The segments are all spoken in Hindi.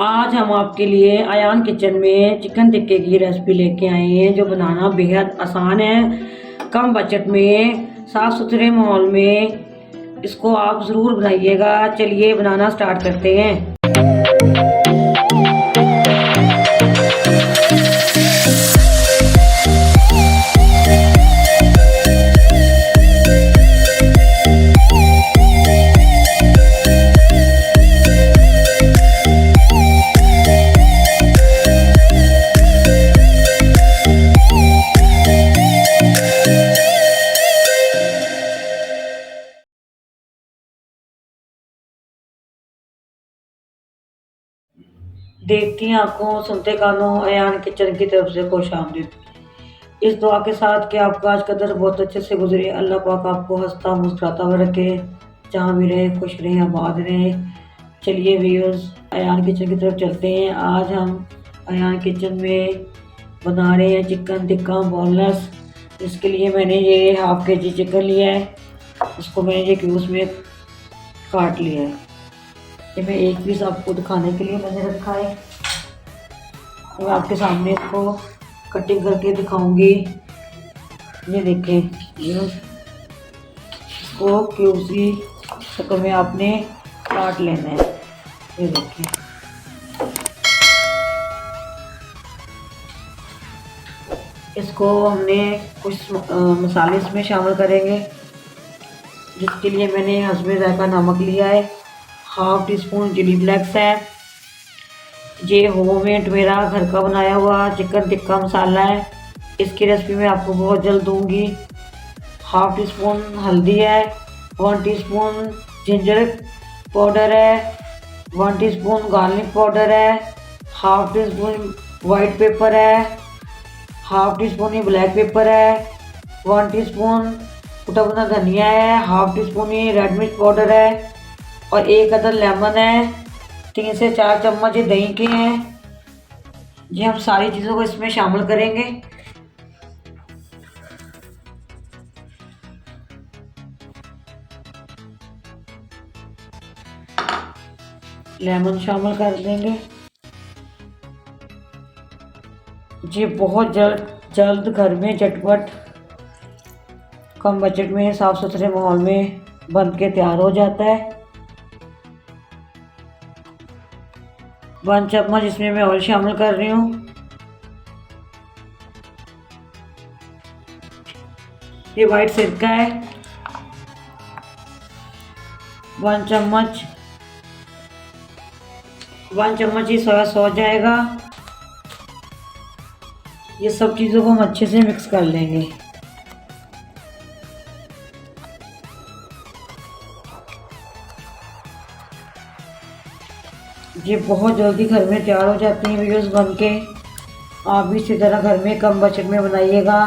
आज हम आपके लिए अयान किचन में चिकन टिक्के की रेसिपी लेके आए हैं जो बनाना बेहद आसान है। कम बजट में साफ सुथरे माहौल में इसको आप ज़रूर बनाइएगा। चलिए बनाना स्टार्ट करते हैं। देखती आंखों सुनते कानों अयान किचन की तरफ से खुश आमदीद। इस दुआ के साथ कि आपका आज का दिन बहुत अच्छे से गुजरे। अल्लाह पाक आपको हंसता मुस्कुराता हुआ रखे, जहाँ भी रहे खुश रहें आबाद रहें। चलिए व्यूअर्स अयान किचन की तरफ चलते हैं। आज हम अयान किचन में बना रहे हैं चिकन टिक्का बोनलेस। इसके लिए मैंने ये हाफ के जी चिकन लिया है। इसको मैंने ये क्यूब्स में काट लिया है। ये मैं एक पीस आपको दिखाने के लिए मैंने रखा है। मैं आपके सामने इसको कटिंग करके दिखाऊंगी। ये देखें, ये इसको क्यूब्स की शक्ल में आपने काट लेना है। ये देखिए, इसको हमने कुछ मसाले इसमें शामिल करेंगे, जिसके लिए मैंने हस्बे जायका नमक लिया है, half teaspoon chili flakes है, ये होममेड मेरा घर का बनाया हुआ चिकन टिक्का मसाला है। इसकी रेसिपी मैं आपको बहुत जल्द दूंगी। हाफ टी स्पून हल्दी है, 1 टीस्पून जिंजर पाउडर है, 1 टीस्पून गार्लिक पाउडर है, half tea spoon white paper है, हाफ टी स्पून ही ब्लैक पेपर है, 1 टीस्पून कुटा भुना धनिया है, हाफ टी स्पून ही रेड मिर्च पाउडर है और एक अदर लेमन है। 3 से 4 चम्मच ये दही के हैं। ये हम सारी चीज़ों को इसमें शामिल करेंगे। लेमन शामिल कर देंगे। ये बहुत जल्द घर में झटपट कम बजट में साफ सुथरे माहौल में बन के तैयार हो जाता है। 1 चम्मच इसमें मैं ऑयल शामिल कर रही हूँ। ये वाइट सिरका है, 1 चम्मच। 1 चम्मच ही सोया सॉस जाएगा। ये सब चीज़ों को हम अच्छे से मिक्स कर लेंगे। ये बहुत जल्दी घर में तैयार हो जाते हैं वीडियोस बन के। आप भी इसी तरह घर में कम बजट में बनाइएगा।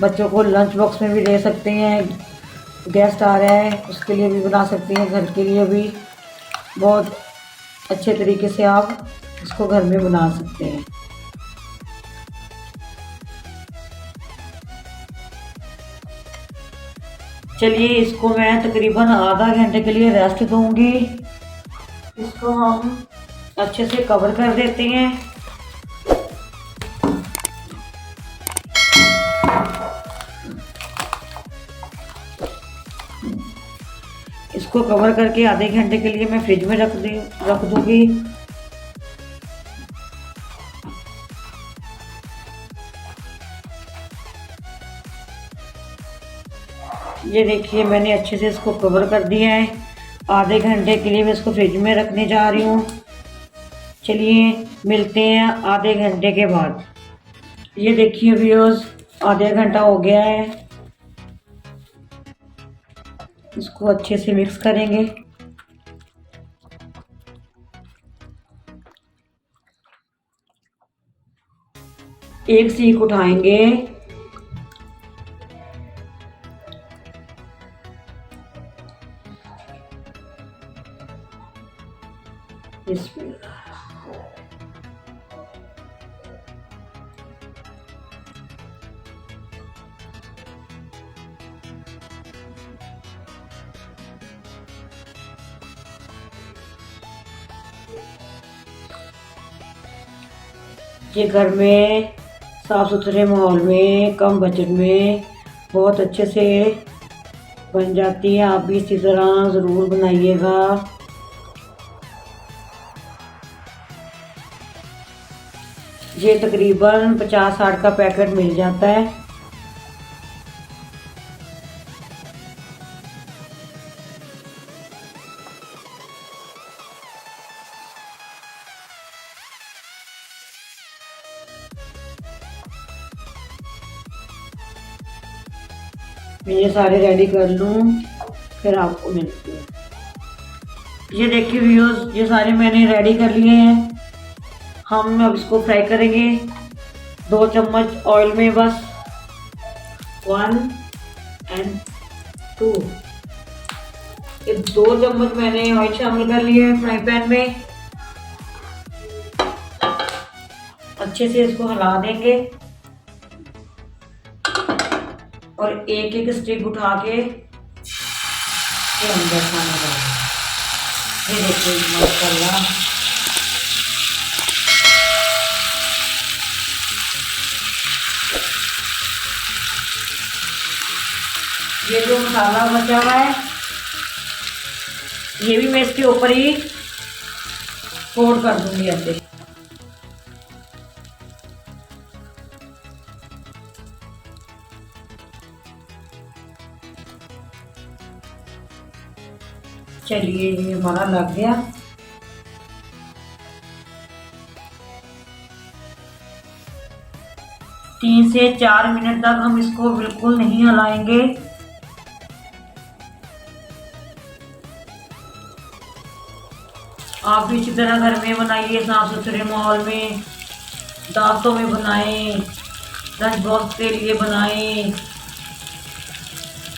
बच्चों को लंच बॉक्स में भी दे सकते हैं, गेस्ट आ रहे हैं उसके लिए भी बना सकते हैं, घर के लिए भी बहुत अच्छे तरीके से आप इसको घर में बना सकते हैं। चलिए इसको मैं तकरीबन आधा घंटे के लिए रेस्ट दूंगी। इसको हम अच्छे से कवर कर देते हैं। इसको कवर करके आधे घंटे के लिए मैं फ्रिज में रख दूंगी। ये देखिए, मैंने अच्छे से इसको कवर कर दिया है। आधे घंटे के लिए मैं इसको फ्रिज में रखने जा रही हूँ। चलिए मिलते हैं आधे घंटे के बाद। ये देखिए व्यूअर्स, आधे घंटा हो गया है। इसको अच्छे से मिक्स करेंगे। एक सीख उठाएंगे। इसमें ये घर में साफ़ सुथरे माहौल में कम बजट में बहुत अच्छे से बन जाती है। आप भी इसी तरह ज़रूर बनाइएगा। ये तकरीबन 50-60 का पैकेट मिल जाता है। मैं ये सारे रेडी कर लूँ फिर आपको मिलती हूँ। ये देखिए व्यूअर्स, ये सारे मैंने रेडी कर लिए हैं। हम अब इसको फ्राई करेंगे 2 चम्मच ऑयल में, बस 1 and 2। ये 2 चम्मच मैंने ऑयल शामिल कर लिए हैं फ्राई पैन में। अच्छे से इसको हिला देंगे और एक एक स्टिक उठा के अंदर खाना डालेंगे। ये देखिए माशाल्लाह, ये जो मसाला बचा हुआ है ये भी मैं इसके ऊपर ही कोट कर दूंगी ऐसे। चलिए ये हमारा लग गया। तीन से 4 मिनट तक हम इसको बिल्कुल नहीं हिलाएंगे। आप भी इसी तरह घर में बनाइए, साफ सुथरे माहौल में, दावतों में बनाएं, लंच बॉक्स के लिए बनाएं,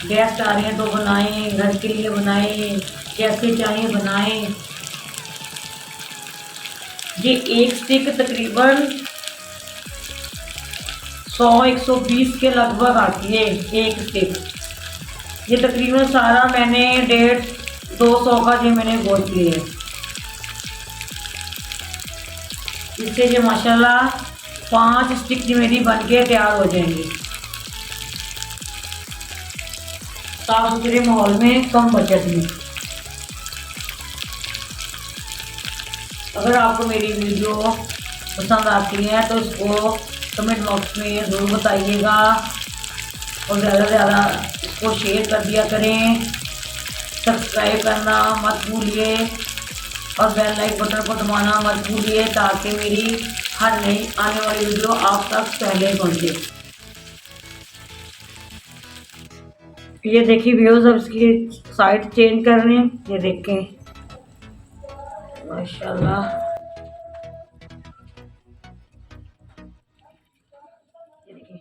गेस्ट आ रहे हैं तो बनाएं, घर के लिए बनाएं, जैसे चाहें बनाएं। ये एक स्टिक तकरीबन 100-120 के लगभग आती है एक स्टिक। ये तकरीबन सारा मैंने 150-200 का जो मैंने गोश्त लिए है। इससे जो माशाल्लाह 5 स्टिक जो मेरी बन के तैयार हो जाएंगी साफ सुथरे माहौल में कम बजट में। अगर आपको मेरी वीडियो पसंद आती है तो इसको कमेंट बॉक्स में ज़रूर बताइएगा और ज़्यादा से ज़्यादा इसको शेयर कर दिया करें। सब्सक्राइब करना मत भूलिए और बेल लाइक बटन को दबाना मत भूलिए ताकि मेरी हर नई आने वाली वीडियो आप तक पहले पहुंचे। ये देखिए व्यूअर्स, अब इसकी साइड चेंज कर रहे हैं। ये देखें माशाल्लाह, ये देखिए।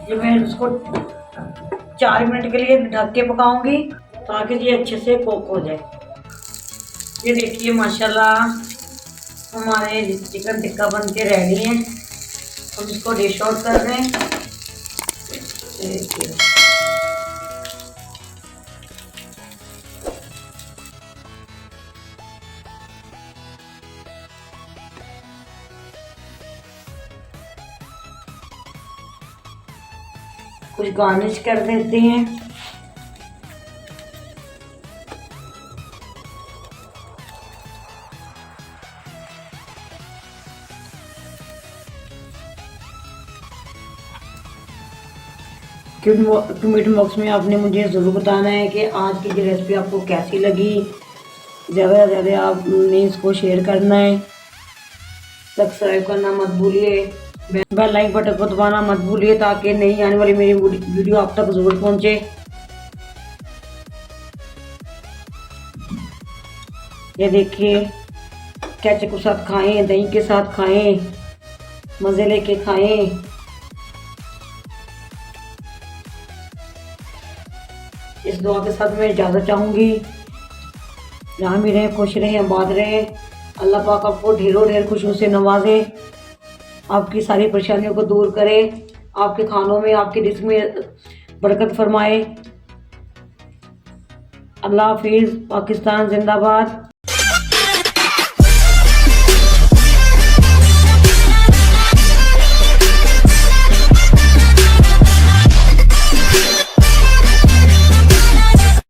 ये मैं इसको 4 मिनट के लिए ढक के पकाऊंगी ताकि ये अच्छे से कुक हो जाए। ये देखिए माशाल्लाह हमारे चिकन टिक्का बन के रेडी है। हम इसको डिश आउट कर रहे हैं। कुछ गार्निश कर देते हैं। कमेंट बॉक्स में आपने मुझे ज़रूर बताना है कि आज की ये रेसिपी आपको कैसी लगी। ज़्यादा से ज़्यादा आपने इसको शेयर करना है, सब्सक्राइब करना मत भूलिए, बेल लाइक बटन को दबाना मत भूलिए ताकि नई आने वाली मेरी वीडियो आप तक ज़रूर पहुंचे। ये देखिए केचप के साथ खाएं, दही के साथ खाएं, मज़े लेके खाएं। इस दुआ के साथ मैं इजाज़त चाहूँगी। जहाँ भी रहें खुश रहें, आबाद रहें। अल्लाह पाक आपको ढेरों ढेर खुशियों से नवाजे, आपकी सारी परेशानियों को दूर करे, आपके खानों में आपके रिज़्क़ में बरकत फरमाए। अल्लाह हाफिज़। पाकिस्तान जिंदाबाद।